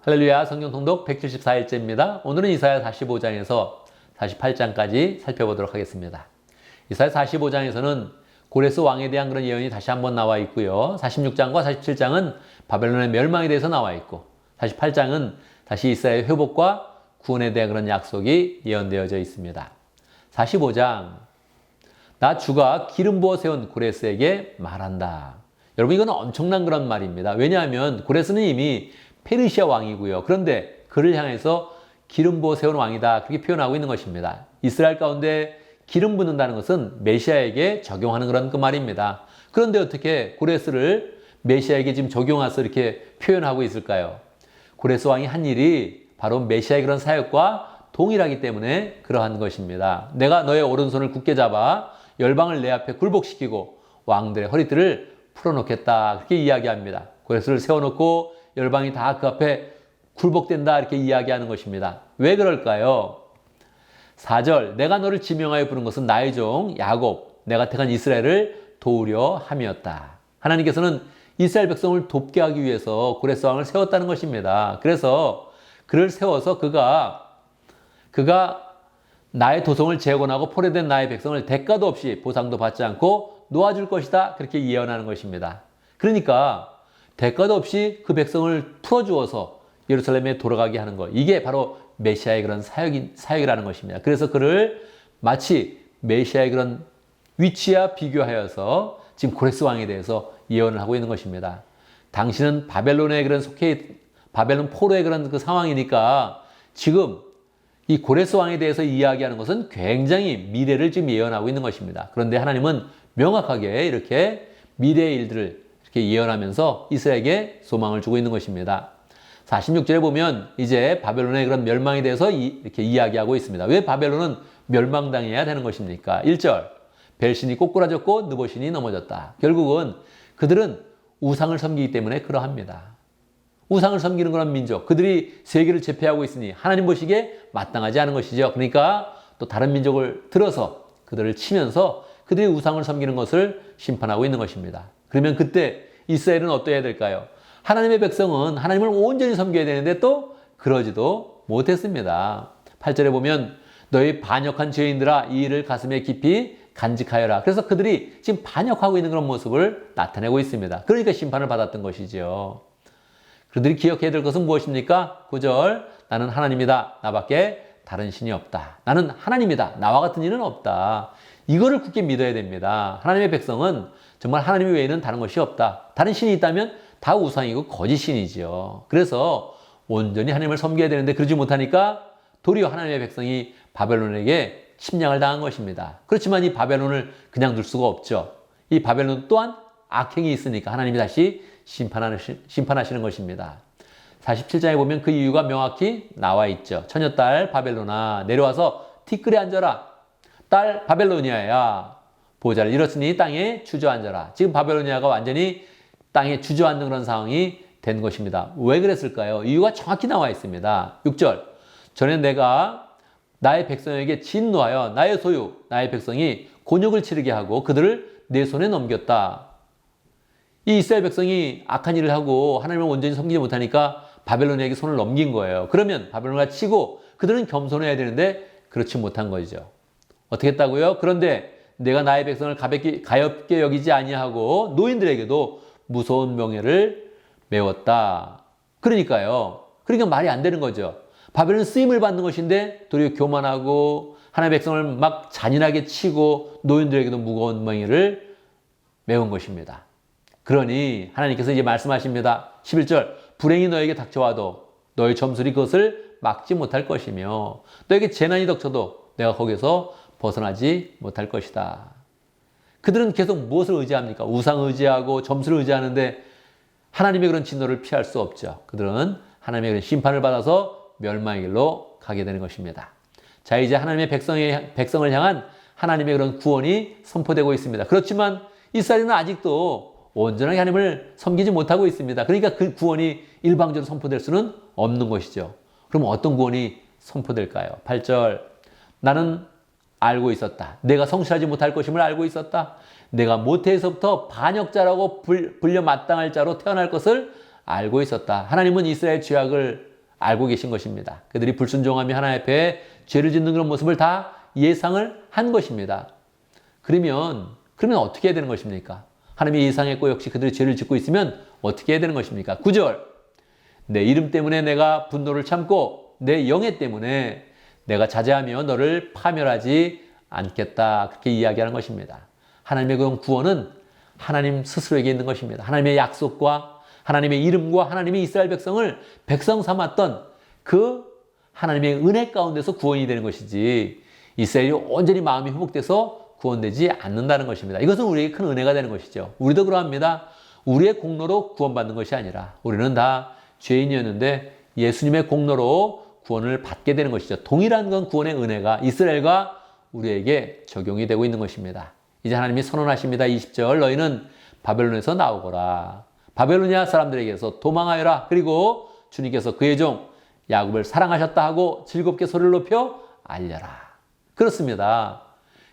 할렐루야, 성경 통독 174일째입니다. 오늘은 이사야 45장에서 48장까지 살펴보도록 하겠습니다. 이사야 45장에서는 고레스 왕에 대한 그런 예언이 다시 한번 나와 있고요. 46장과 47장은 바벨론의 멸망에 대해서 나와 있고, 48장은 다시 이스라엘의 회복과 구원에 대한 그런 약속이 예언되어져 있습니다. 45장, 나 주가 기름 부어 세운 고레스에게 말한다. 여러분, 이건 엄청난 그런 말입니다. 왜냐하면 고레스는 이미 페르시아 왕이고요. 그런데 그를 향해서 기름 부어 세운 왕이다, 그렇게 표현하고 있는 것입니다. 이스라엘 가운데 기름 붓는다는 것은 메시아에게 적용하는 그런 그 말입니다. 그런데 어떻게 고레스를 메시아에게 지금 적용해서 이렇게 표현하고 있을까요? 고레스 왕이 한 일이 바로 메시아의 그런 사역과 동일하기 때문에 그러한 것입니다. 내가 너의 오른손을 굳게 잡아 열방을 내 앞에 굴복시키고 왕들의 허리띠를 풀어놓겠다, 그렇게 이야기합니다. 고레스를 세워놓고 열방이 다 그 앞에 굴복된다, 이렇게 이야기하는 것입니다. 왜 그럴까요? 4절, 내가 너를 지명하여 부른 것은 나의 종 야곱, 내가 택한 이스라엘을 도우려 함이었다. 하나님께서는 이스라엘 백성을 돕게 하기 위해서 고레스 왕을 세웠다는 것입니다. 그래서 그를 세워서 그가 나의 도성을 재건하고 포로된 나의 백성을 대가도 없이 보상도 받지 않고 놓아줄 것이다, 그렇게 예언하는 것입니다. 그러니까 대가도 없이 그 백성을 풀어주어서 예루살렘에 돌아가게 하는 것, 이게 바로 메시아의 그런 사역이라는 것입니다. 그래서 그를 마치 메시아의 그런 위치와 비교하여서 지금 고레스 왕에 대해서 예언을 하고 있는 것입니다. 당신은 바벨론의 그런 바벨론 포로의 그런 그 상황이니까 지금 이 고레스 왕에 대해서 이야기하는 것은 굉장히 미래를 지금 예언하고 있는 것입니다. 그런데 하나님은 명확하게 이렇게 미래의 일들을 이렇게 예언하면서 이스라엘에게 소망을 주고 있는 것입니다. 46절에 보면 이제 바벨론의 그런 멸망에 대해서 이렇게 이야기하고 있습니다. 왜 바벨론은 멸망당해야 되는 것입니까? 1절, 벨신이 꼬꾸라졌고 느보신이 넘어졌다. 결국은 그들은 우상을 섬기기 때문에 그러합니다. 우상을 섬기는 그런 민족, 그들이 세계를 제패하고 있으니 하나님 보시기에 마땅하지 않은 것이죠. 그러니까 또 다른 민족을 들어서 그들을 치면서 그들이 우상을 섬기는 것을 심판하고 있는 것입니다. 그러면 그때 이스라엘은 어떠해야 될까요? 하나님의 백성은 하나님을 온전히 섬겨야 되는데 또 그러지도 못했습니다. 8절에 보면 너희 반역한 죄인들아 이 일을 가슴에 깊이 간직하여라. 그래서 그들이 지금 반역하고 있는 그런 모습을 나타내고 있습니다. 그러니까 심판을 받았던 것이죠. 그들이 기억해야 될 것은 무엇입니까? 9절, 나는 하나님이다. 나밖에 다른 신이 없다. 나는 하나님이다. 나와 같은 이는 없다. 이거를 굳게 믿어야 됩니다. 하나님의 백성은 정말 하나님 외에는 다른 것이 없다. 다른 신이 있다면 다 우상이고 거짓신이지요. 그래서 온전히 하나님을 섬겨야 되는데 그러지 못하니까 도리어 하나님의 백성이 바벨론에게 침략을 당한 것입니다. 그렇지만 이 바벨론을 그냥 둘 수가 없죠. 이 바벨론 또한 악행이 있으니까 하나님이 다시 심판하시는 것입니다. 47장에 보면 그 이유가 명확히 나와 있죠. 처녀딸 바벨론아 내려와서 티끌에 앉아라. 딸 바벨로니아야 보좌를 잃었으니 땅에 주저앉아라. 지금 바벨로니아가 완전히 땅에 주저앉는 그런 상황이 된 것입니다. 왜 그랬을까요? 이유가 정확히 나와 있습니다. 6절, 전에 내가 나의 백성에게 진노하여 나의 소유, 나의 백성이 곤욕을 치르게 하고 그들을 내 손에 넘겼다. 이 이스라엘 백성이 악한 일을 하고 하나님을 온전히 섬기지 못하니까 바벨론에게 손을 넘긴 거예요. 그러면 바벨론과 치고 그들은 겸손해야 되는데 그렇지 못한 거죠. 어떻게 했다고요? 그런데 내가 나의 백성을 가엽게 여기지 아니하고 노인들에게도 무서운 명예를 메웠다. 그러니까 말이 안 되는 거죠. 바벨론은 쓰임을 받는 것인데 도리어 교만하고 하나님의 백성을 막 잔인하게 치고 노인들에게도 무거운 명예를 메운 것입니다. 그러니 하나님께서 이제 말씀하십니다. 11절, 불행이 너에게 닥쳐와도 너의 점술이 그것을 막지 못할 것이며 너에게 재난이 닥쳐도 내가 거기서 벗어나지 못할 것이다. 그들은 계속 무엇을 의지합니까? 우상을 의지하고 점수를 의지하는데 하나님의 그런 진노를 피할 수 없죠. 그들은 하나님의 그런 심판을 받아서 멸망의 길로 가게 되는 것입니다. 자, 이제 하나님의 백성을 향한 하나님의 그런 구원이 선포되고 있습니다. 그렇지만 이스라엘은 아직도 온전하게 하나님을 섬기지 못하고 있습니다. 그러니까 그 구원이 일방적으로 선포될 수는 없는 것이죠. 그럼 어떤 구원이 선포될까요? 8절, 나는 알고 있었다. 내가 성실하지 못할 것임을 알고 있었다. 내가 모태에서부터 반역자라고 불려 마땅할 자로 태어날 것을 알고 있었다. 하나님은 이스라엘 죄악을 알고 계신 것입니다. 그들이 불순종하며 하나님 앞에 죄를 짓는 그런 모습을 다 예상을 한 것입니다. 그러면 어떻게 해야 되는 것입니까? 하나님이 예상했고 역시 그들이 죄를 짓고 있으면 어떻게 해야 되는 것입니까? 9절. 내 이름 때문에 내가 분노를 참고 내 영예 때문에 내가 자제하며 너를 파멸하지 않겠다. 그렇게 이야기하는 것입니다. 하나님의 그 구원은 하나님 스스로에게 있는 것입니다. 하나님의 약속과 하나님의 이름과 하나님의 이스라엘 백성을 백성 삼았던 그 하나님의 은혜 가운데서 구원이 되는 것이지 이스라엘이 온전히 마음이 회복돼서 구원되지 않는다는 것입니다. 이것은 우리에게 큰 은혜가 되는 것이죠. 우리도 그러합니다. 우리의 공로로 구원받는 것이 아니라 우리는 다 죄인이었는데 예수님의 공로로 구원을 받게 되는 것이죠. 동일한 건 구원의 은혜가 이스라엘과 우리에게 적용이 되고 있는 것입니다. 이제 하나님이 선언하십니다. 20절 너희는 바벨론에서 나오거라. 바벨로니아 사람들에게서 도망하여라. 그리고 주님께서 그의 종 야곱을 사랑하셨다 하고 즐겁게 소리를 높여 알려라. 그렇습니다.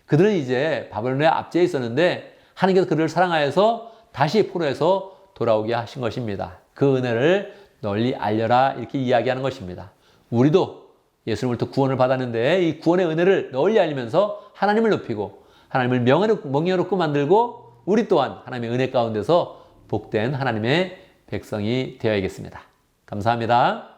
그들은 이제 바벨론에 압제해 있었는데 하나님께서 그들을 사랑하여서 다시 포로에서 돌아오게 하신 것입니다. 그 은혜를 널리 알려라 이렇게 이야기하는 것입니다. 우리도 예수님으로부터 구원을 받았는데 이 구원의 은혜를 널리 알리면서 하나님을 높이고 하나님을 명예롭고 만들고 우리 또한 하나님의 은혜 가운데서 복된 하나님의 백성이 되어야겠습니다. 감사합니다.